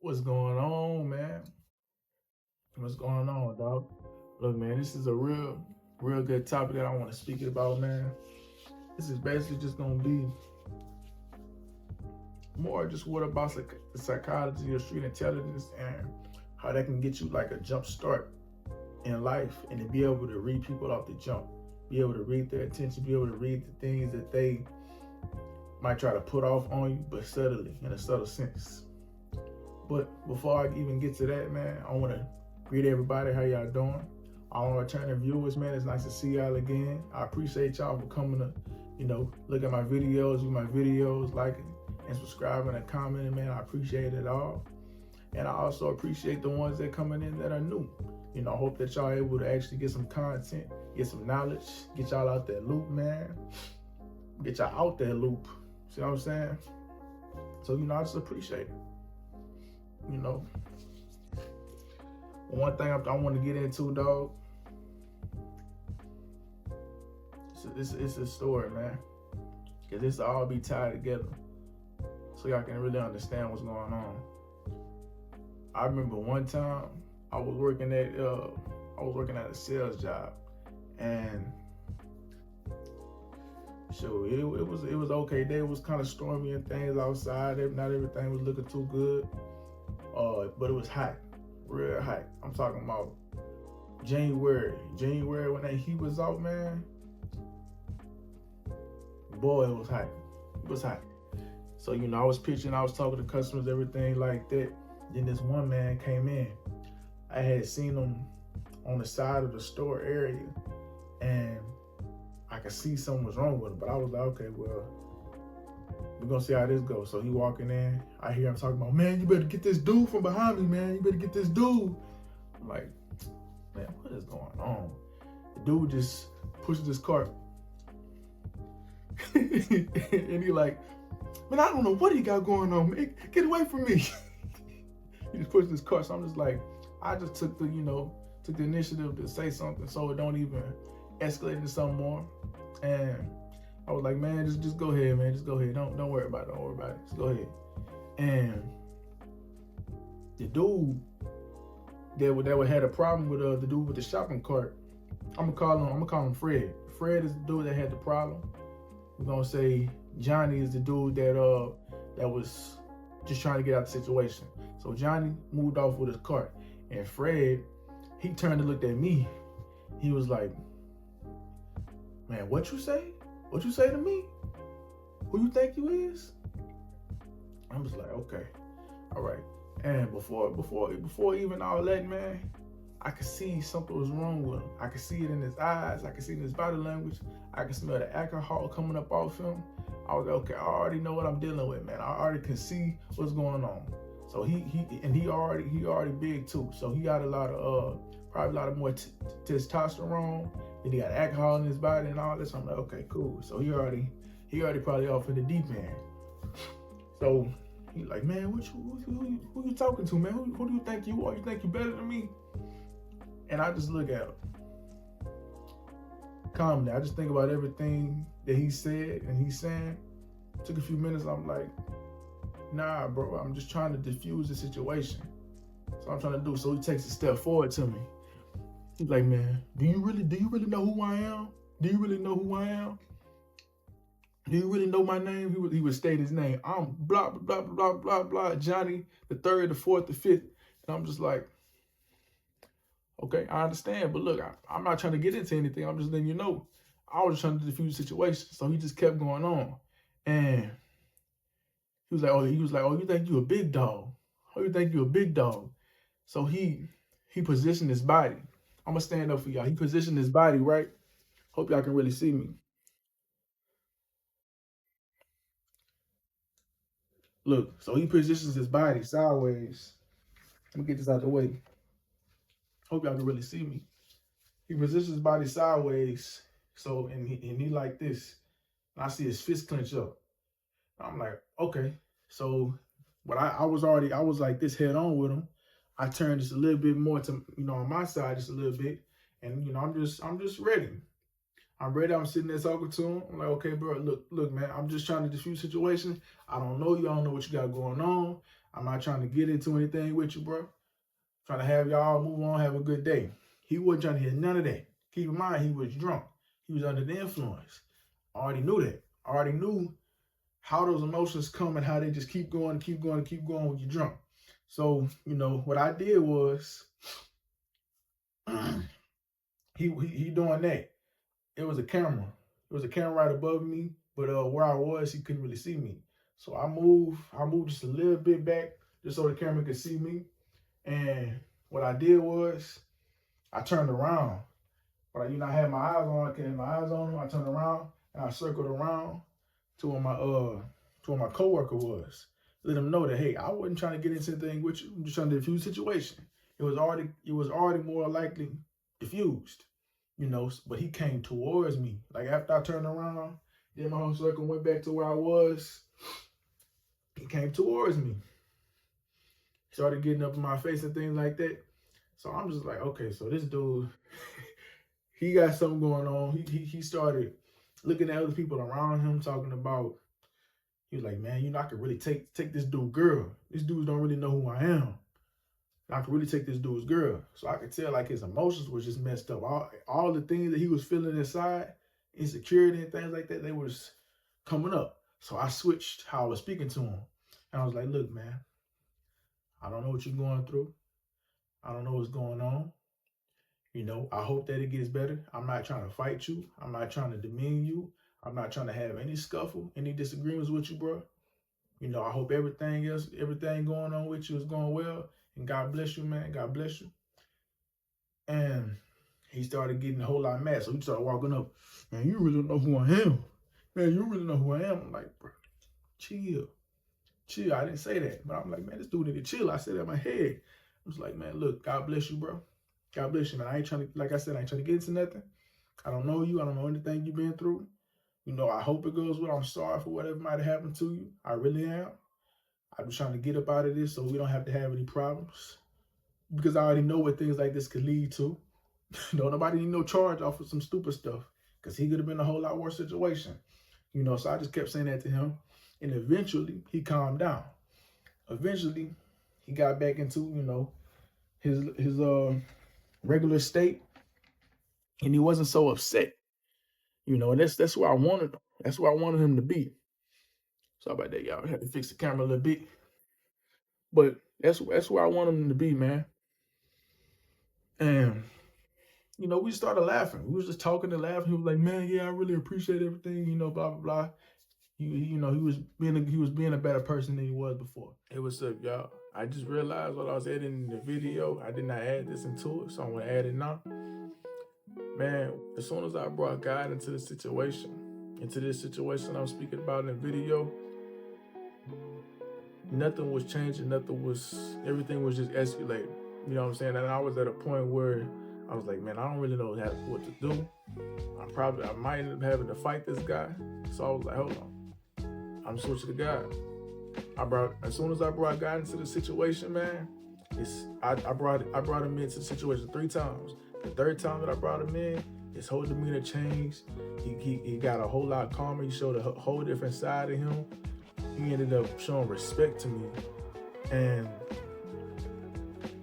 What's going on, man? What's going on, dog? Look, man, this is a real good topic that I want to speak about, man. This is basically just gonna be more just what about the psychology of street intelligence and how that can get you like a jump start in life and to be able to read people off the jump, be able to read their attention, be able to read the things that they might try to put off on you, but subtly, in a subtle sense. But before I even get to that, man, I want to greet everybody. How y'all doing? All our returning viewers, man, it's nice to see y'all again. I appreciate y'all for coming to, look at my videos, view my videos, liking and subscribing and commenting, man. I appreciate it all. And I also appreciate the ones that coming in that are new. I hope that y'all able to actually get some content, get some knowledge, get y'all out that loop, man. Get y'all out that loop. See what I'm saying? So, I just appreciate it. One thing I want to get into, dog, it's a story, man, because this all be tied together so y'all can really understand what's going on. I remember one time I was working at a sales job, and so it was okay day. It was kind of stormy and things outside. Not everything was looking too good. But it was hot, real hot. I'm talking about January when that heat was out, man. Boy, it was hot. It was hot. So, I was pitching, I was talking to customers, everything like that. Then this one man came in. I had seen him on the side of the store area, and I could see something was wrong with him. But I was like, okay, well, we're gonna see how this goes. So he walking in, I hear him talking about, man, you better get this dude from behind me, man. You better get this dude. I'm like, man, what is going on? The dude just pushes his cart. And he like, man, I don't know what he got going on, man. Get away from me. He just pushed his cart. So I'm just like, I just took the initiative to say something so it don't even escalate into something more. And I was like, man, just go ahead, man. Just go ahead. Don't worry about it. Don't worry about it. Just go ahead. And the dude that had a problem with the dude with the shopping cart, I'm gonna call him Fred. Fred is the dude that had the problem. We're gonna say Johnny is the dude that was just trying to get out the situation. So Johnny moved off with his cart, and Fred, he turned and looked at me. He was like, man, what you say? What you say to me? Who you think you is? I'm just like, okay, all right. And before even all that, man, I could see something was wrong with him. I could see it in his eyes. I could see it in his body language. I could smell the alcohol coming up off him. I was like, okay, I already know what I'm dealing with, man. I already can see what's going on. So he already big too. So he got probably a lot of more testosterone. And he got alcohol in his body and all this. I'm like, okay, cool. So he already probably off in the deep end. So he like, man, who you talking to, man? Who do you think you are? You think you better than me? And I just look at him calmly. I just think about everything that he said and he's saying. Took a few minutes. I'm like, nah, bro. I'm just trying to diffuse the situation. So I'm trying to do. So he takes a step forward to me. He's like, man, do you really know who I am? Do you really know who I am? Do you really know my name? He would state his name. I'm blah, blah, blah, blah, blah, Johnny, the third, the fourth, the fifth. And I'm just like, okay, I understand. But look, I'm not trying to get into anything. I'm just letting you know. I was trying to diffuse the situation. So he just kept going on. And he was like, oh, you think you a big dog? Oh, you think you a big dog? So he positioned his body. I'm gonna stand up for y'all. He positioned his body, right? Hope y'all can really see me. Look, so he positions his body sideways. Let me get this out of the way. Hope y'all can really see me. He positions his body sideways. So, and he like this. And I see his fist clench up. I'm like, okay. So, but I was like this head on with him. I turned just a little bit more to, on my side just a little bit. And, I'm just ready. I'm ready. I'm sitting there talking to him. I'm like, okay, bro, look, man, I'm just trying to diffuse the situation. I don't know you. I don't know what you got going on. I'm not trying to get into anything with you, bro. Trying to have y'all move on, have a good day. He wasn't trying to hear none of that. Keep in mind, he was drunk. He was under the influence. I already knew that. I already knew how those emotions come and how they just keep going, keep going, keep going when you're drunk. So, you know, what I did was, he doing that. It was a camera. It was a camera right above me, but where I was, he couldn't really see me. So I moved just a little bit back just so the camera could see me. And what I did was I turned around. But I had my eyes on, him. I turned around and I circled around to where my coworker was. Let him know that, hey, I wasn't trying to get into anything with you. I'm just trying to diffuse the situation. It was already more likely diffused, you know, but he came towards me. Like after I turned around, did my whole circle, went back to where I was, he came towards me. Started getting up in my face and things like that. So I'm just like, okay, so this dude, he got something going on. He started looking at other people around him, talking about, he was like, man, you know, I could really take this dude girl. These dudes don't really know who I am. I could really take this dude's girl. So I could tell like his emotions were just messed up. All the things that he was feeling inside, insecurity and things like that, they was coming up. So I switched how I was speaking to him. And I was like, look, man, I don't know what you're going through. I don't know what's going on. You know, I hope that it gets better. I'm not trying to fight you. I'm not trying to demean you. I'm not trying to have any scuffle, any disagreements with you, bro. You know, I hope everything going on with you is going well. And God bless you, man. God bless you. And he started getting a whole lot mad. So he started walking up. Man, you really know who I am. Man, you really know who I am. I'm like, bro, chill. Chill. I didn't say that. But I'm like, man, this dude need to chill. I said that in my head. I was like, man, look, God bless you, bro. God bless you, man. I ain't trying to, like I said, I ain't trying to get into nothing. I don't know you. I don't know anything you've been through. You know, I hope it goes well. I'm sorry for whatever might have happened to you. I really am. I'm just trying to get up out of this so we don't have to have any problems. Because I already know what things like this could lead to. No, nobody need no charge off of some stupid stuff. Because he could have been a whole lot worse situation. You know, so I just kept saying that to him. And eventually, he calmed down. Eventually, he got back into, you know, his regular state. And he wasn't so upset. You know, and that's where I wanted him. That's where I wanted him to be. Sorry about that, y'all. I had to fix the camera a little bit. But that's where I wanted him to be, man. And, you know, we started laughing. We was just talking and laughing. He was like, man, yeah, I really appreciate everything, you know, blah, blah, blah. You know, he was being a better person than he was before. Hey, what's up, y'all? I just realized while I was editing the video, I did not add this into it, so I'm gonna add it now. Man, as soon as I brought God into this situation I'm speaking about in the video, nothing was changing, everything was just escalating. You know what I'm saying? And I was at a point where I was like, man, I don't really know what to do. I might end up having to fight this guy. So I was like, hold on. I'm switching to God. As soon as I brought God into the situation, man, I brought him into the situation 3 times. The 3rd time that I brought him in, his whole demeanor changed. He got a whole lot calmer. He showed a whole different side of him. He ended up showing respect to me. And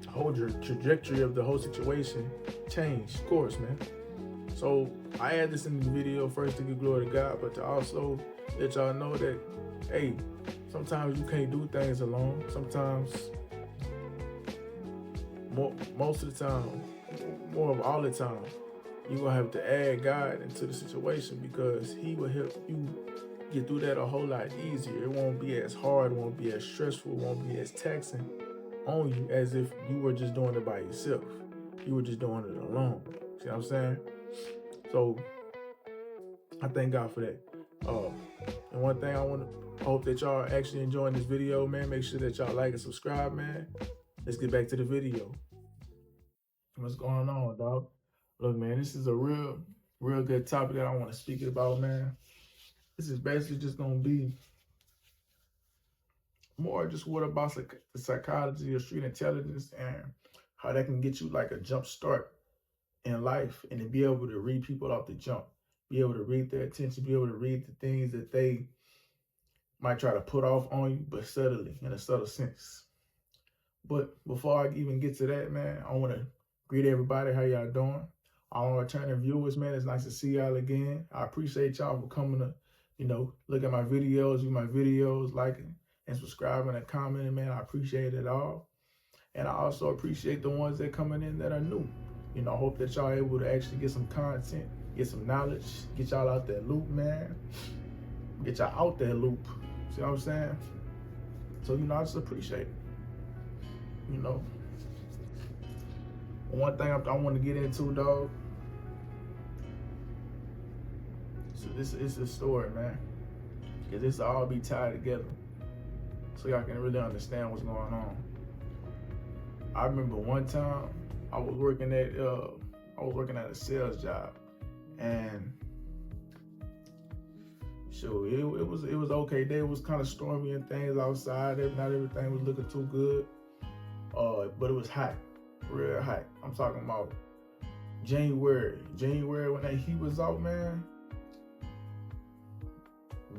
the whole trajectory of the whole situation changed, of course, man. So I add this in the video first to give glory to God, but to also let y'all know that, hey, sometimes you can't do things alone. Sometimes, most of the time, more of all the time, you're going to have to add God into the situation because he will help you get through that a whole lot easier. It won't be as hard, it won't be as stressful, it won't be as taxing on you as if you were just doing it by yourself. You were just doing it alone. See what I'm saying? So, I thank God for that. And one thing I hope that y'all are actually enjoying this video, man. Make sure that y'all like and subscribe, man. Let's get back to the video. What's going on, dog? Look, man, this is a real good topic that I want to speak about, man. This is basically just going to be more just what about the psychology of street intelligence and how that can get you like a jump start in life and to be able to read people off the jump, be able to read their attention, be able to read the things that they might try to put off on you, but subtly, in a subtle sense. But before I even get to that, man, I want to greet everybody. How y'all doing? All our returning viewers, man, it's nice to see y'all again. I appreciate y'all for coming to, look at my videos, view my videos, liking and subscribing and commenting, man. I appreciate it all. And I also appreciate the ones that coming in that are new. I hope that y'all able to actually get some content, get some knowledge, get y'all out that loop, man. Get y'all out that loop. See what I'm saying? So, I just appreciate it. One thing I want to get into, dog. So this is a story, man. Because this all be tied together. So y'all can really understand what's going on. I remember one time I was working at a sales job, and sure, it was okay. Day was kind of stormy and things outside. Not everything was looking too good. But it was hot, real hot. I'm talking about January when that heat was out, man.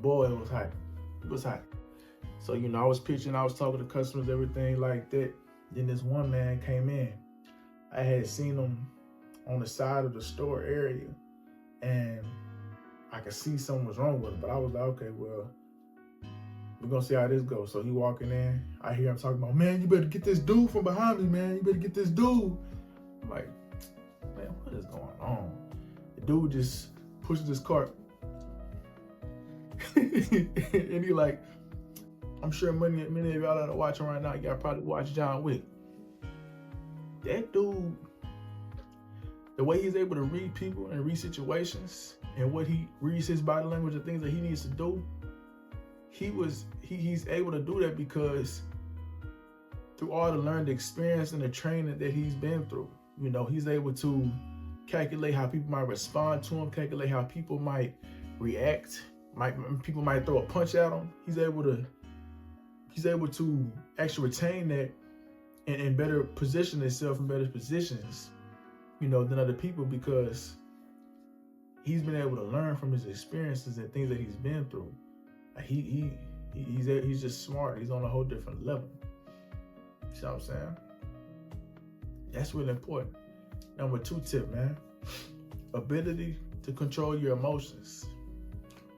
Boy, it was hot. It was hot. So I was pitching, I was talking to customers, everything like that. Then this one man came in. I had seen him on the side of the store area, and I could see something was wrong with him. But I was like, okay, well, we're gonna see how this goes. So he walking in, I hear him talking about, man, you better get this dude from behind me, man. You better get this dude. I'm like, man, what is going on? The dude just pushes his cart. And he like, I'm sure many of y'all that are watching right now, y'all probably watch John Wick. That dude, the way he's able to read people and read situations, and what he reads his body language and things that he needs to do, he's able to do that because through all the learned experience and the training that he's been through. He's able to calculate how people might respond to him, calculate how people might react. People might throw a punch at him. He's able to actually retain that and better position himself in better positions, than other people, because he's been able to learn from his experiences and things that he's been through. He's just smart. He's on a whole different level. You see what I'm saying? That's really important. Number 2 tip, man. Ability to control your emotions.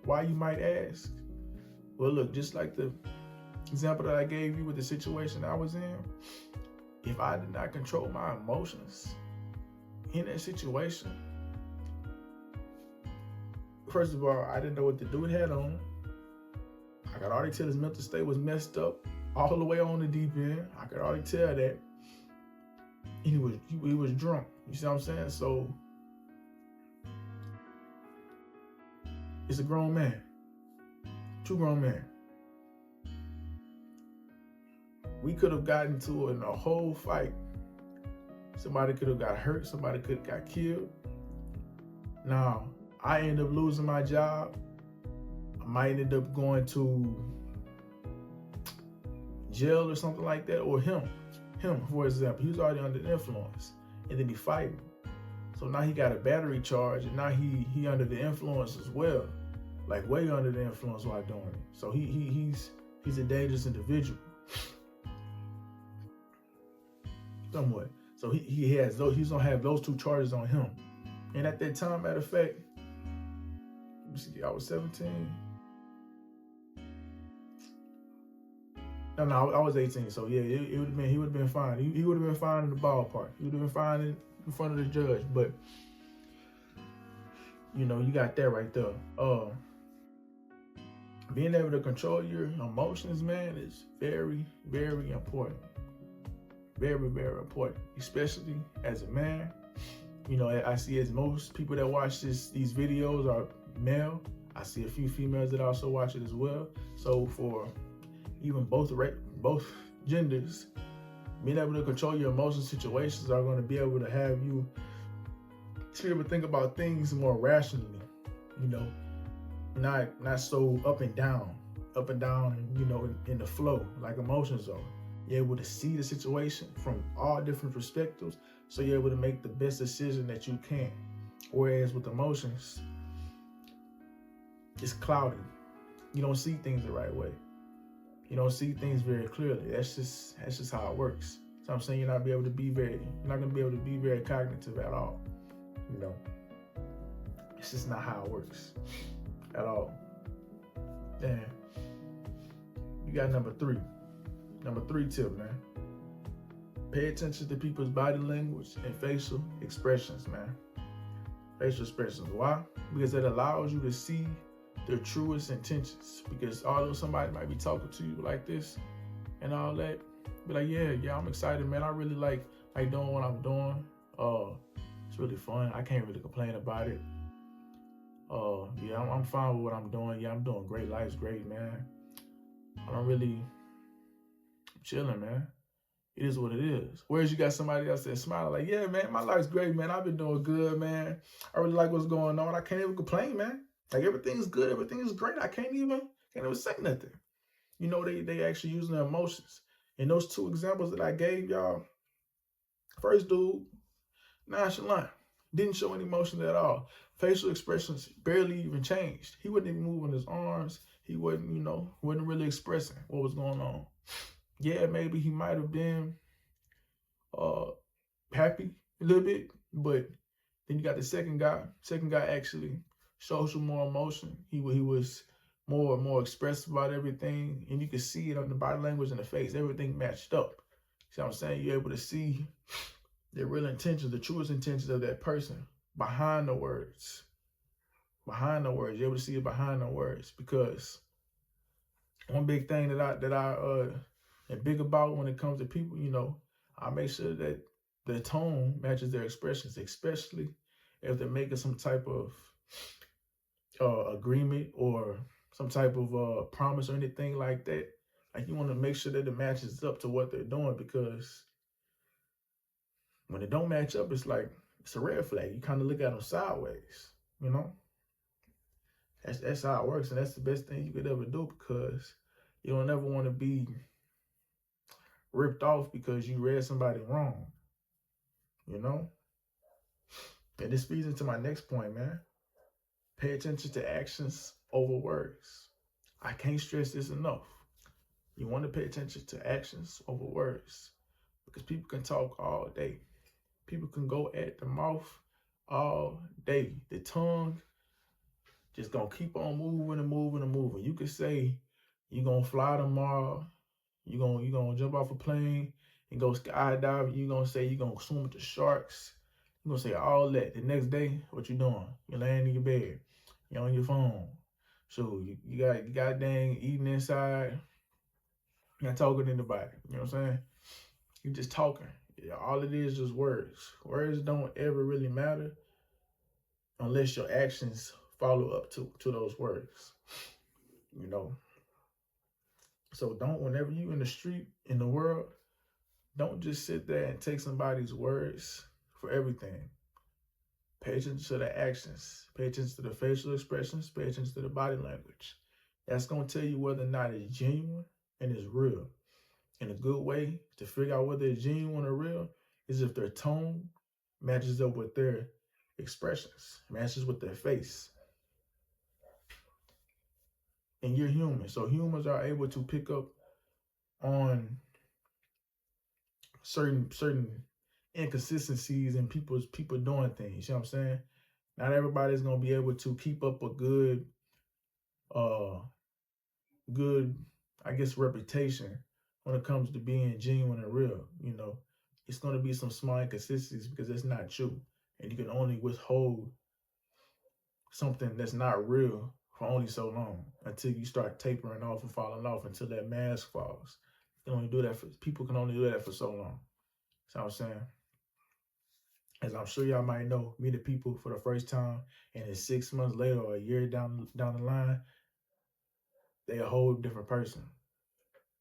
Why, you might ask? Well, look, just like the example that I gave you with the situation I was in, if I did not control my emotions in that situation, first of all, I didn't know what to do with head on. I could already tell his mental state was messed up all the way on the deep end. I could already tell that. He was drunk. You see what I'm saying? So it's a grown man. 2 grown men. We could have gotten into it in a whole fight. Somebody could have got hurt. Somebody could have got killed. Now, I ended up losing my job. I might end up going to jail or something like that. Or him, for example, he was already under the influence, and then he fight me. So now he got a battery charge, and now he under the influence as well, like way under the influence while doing it. So he's a dangerous individual, somewhat. So he's gonna have those 2 charges on him. And at that time, matter of fact, let me see, I was 17. No, I was 18. So yeah, he would have been fine. He would have been fine in the ballpark. He would have been fine in front of the judge. But you got that right there. Being able to control your emotions, man, is very, very important. Very, very important, especially as a man. I see as most people that watch these videos are male. I see a few females that also watch it as well. So for even both genders, being able to control your emotional situations are going to be able to have you to be able to think about things more rationally, not so up and down, in the flow like emotions are. You're able to see the situation from all different perspectives, so you're able to make the best decision that you can. Whereas with emotions, it's cloudy. You don't see things the right way. You don't see things very clearly. That's just how it works. So I'm saying you're not gonna be able to be very cognitive at all. You know, it's just not how it works at all. Then you got number three. Number three tip, man. Pay attention to people's body language and facial expressions, man. Facial expressions. Why? Because it allows you to see their truest intentions. Because although somebody might be talking to you like this and all that, be like, yeah, I'm excited, man. I really like doing what I'm doing. It's really fun. I can't really complain about it. Yeah, I'm fine with what I'm doing. Yeah, I'm doing great. Life's great, man. I'm chilling, man. It is what it is. Whereas you got somebody else that's smiling like, yeah, man, my life's great, man. I've been doing good, man. I really like what's going on. I can't even complain, man. Like everything's good, everything is great. I can't even say nothing. You know, they actually using their emotions. And those two examples that I gave y'all, first dude, nonchalant, didn't show any emotion at all. Facial expressions barely even changed. He wasn't even moving his arms. He wasn't really expressing what was going on. Yeah, maybe he might have been happy a little bit, but then you got the second guy. Second guy actually showed some more emotion. He was more expressive about everything, and you could see it on the body language and the face. Everything matched up. See what I'm saying? You're able to see the real intentions, the truest intentions of that person behind the words. Behind the words, you're able to see it behind the words. Because one big thing that I am big about when it comes to people, I make sure that the tone matches their expressions, especially if they're making some type of agreement or some type of promise or anything like that. Like, you want to make sure that it matches up to what they're doing, because when it don't match up, it's a red flag. You kind of look at them sideways, That's how it works, and that's the best thing you could ever do, because you don't ever want to be ripped off because you read somebody wrong, And this feeds into my next point, man. Pay attention to actions over words. I can't stress this enough. You want to pay attention to actions over words, because people can talk all day. People can go at the mouth all day. The tongue just gonna keep on moving and moving and moving. You could say you're gonna fly tomorrow. You're gonna jump off a plane and go skydiving. You're gonna say you're gonna swim with the sharks. You're gonna say all that. The next day, what you doing? You're laying in your bed. You're on your phone. So you got dang eating inside. You're not talking to anybody. You know what I'm saying? You're just talking. Yeah, all it is just words. Words don't ever really matter unless your actions follow up to those words. So whenever you in the street, in the world, don't just sit there and take somebody's words for everything. Pay attention to the actions. Pay attention to the facial expressions. Pay attention to the body language. That's going to tell you whether or not it's genuine and it's real. And a good way to figure out whether it's genuine or real is if their tone matches up with their expressions, matches with their face. And you're human. So humans are able to pick up on certain inconsistencies in people doing things. You know what I'm saying? Not everybody's gonna be able to keep up a good I guess reputation when it comes to being genuine and real. It's gonna be some small inconsistencies because it's not you. And you can only withhold something that's not real for only so long, until you start tapering off and falling off, until that mask falls. People can only do that for so long. That's what I'm saying. As I'm sure y'all might know, meeting people for the first time, and then 6 months later or a year down the line, they're a whole different person,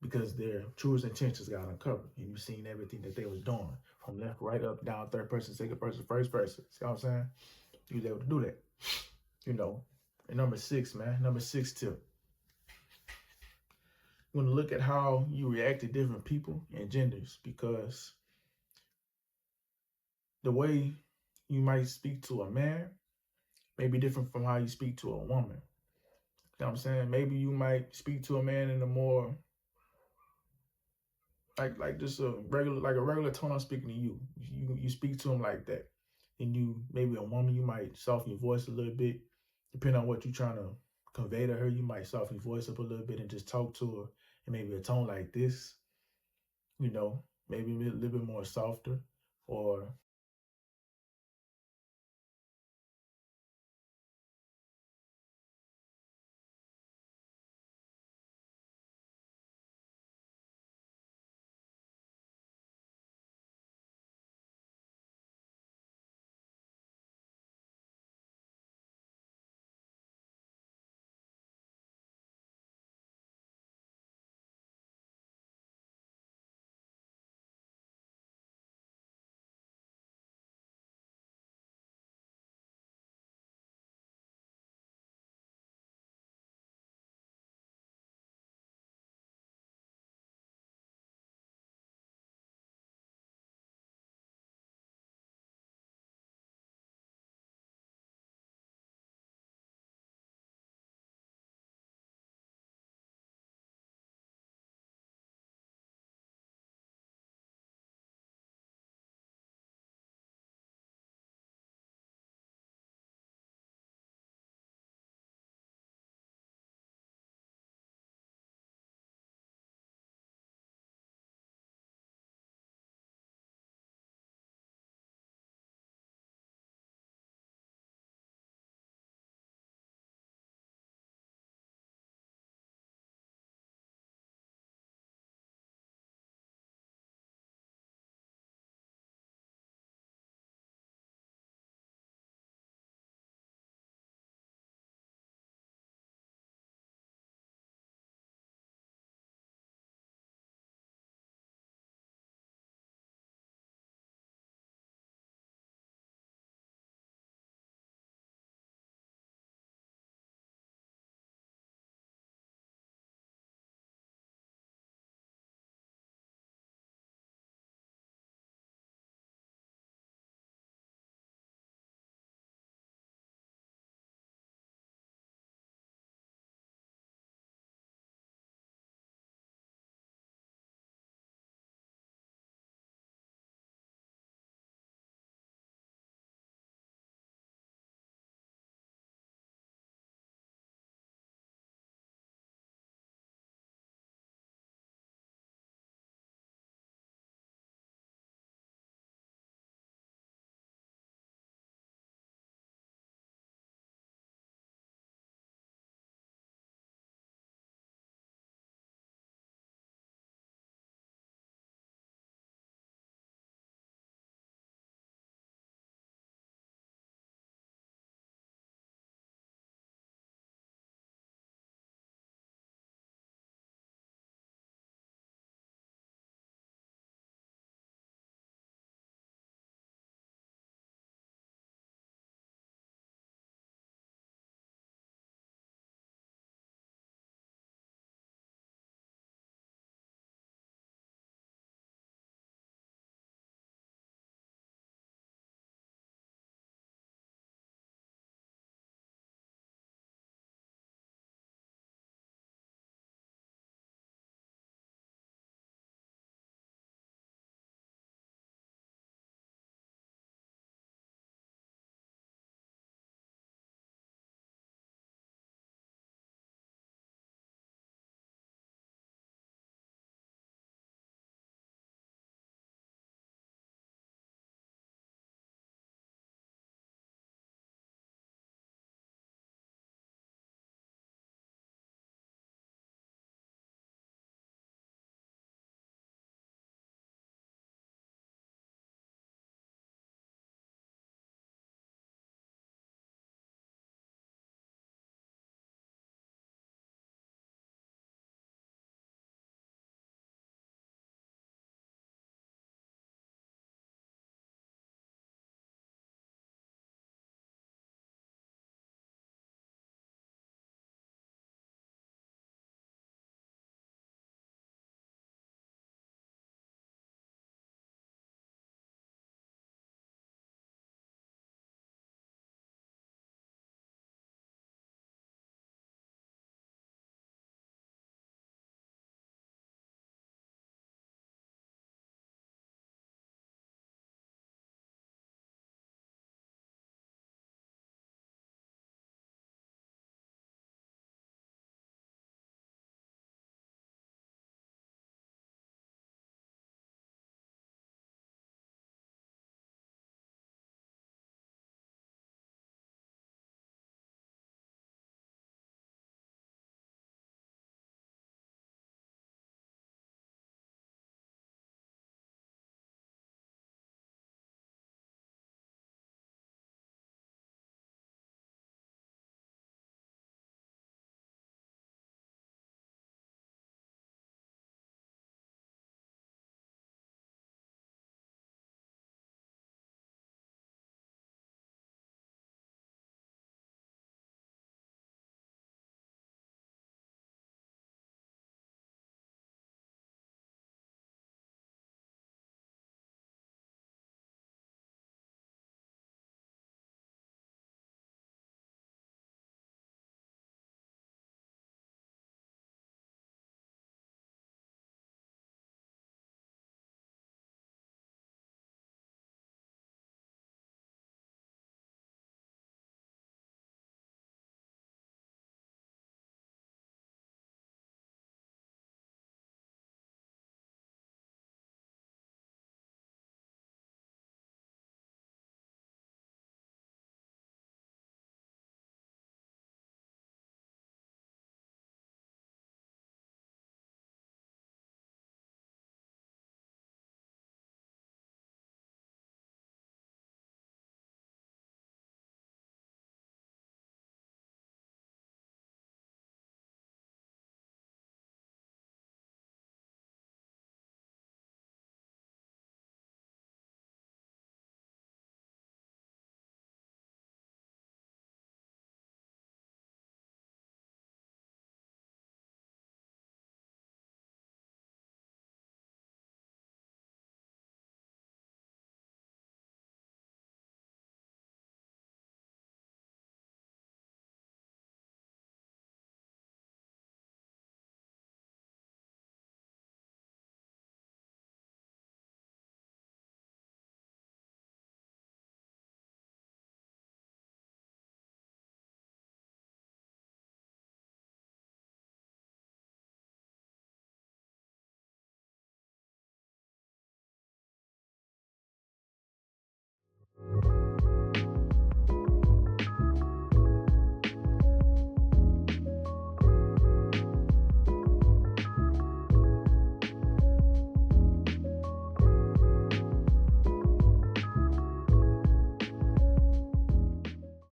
because their truest intentions got uncovered, and you've seen everything that they was doing, from left, right, up, down, third person, second person, first person. See what I'm saying? You was able to do that. And number 6, man. Number 6 tip. You want to look at how you react to different people and genders, because the way you might speak to a man may be different from how you speak to a woman. You know what I'm saying? Maybe you might speak to a man in a more like just a regular tone I'm speaking to you. You speak to him like that. And you maybe a woman, you might soften your voice a little bit. Depending on what you're trying to convey to her, you might soften your voice up a little bit and just talk to her in maybe a tone like this, maybe a little bit more softer. Or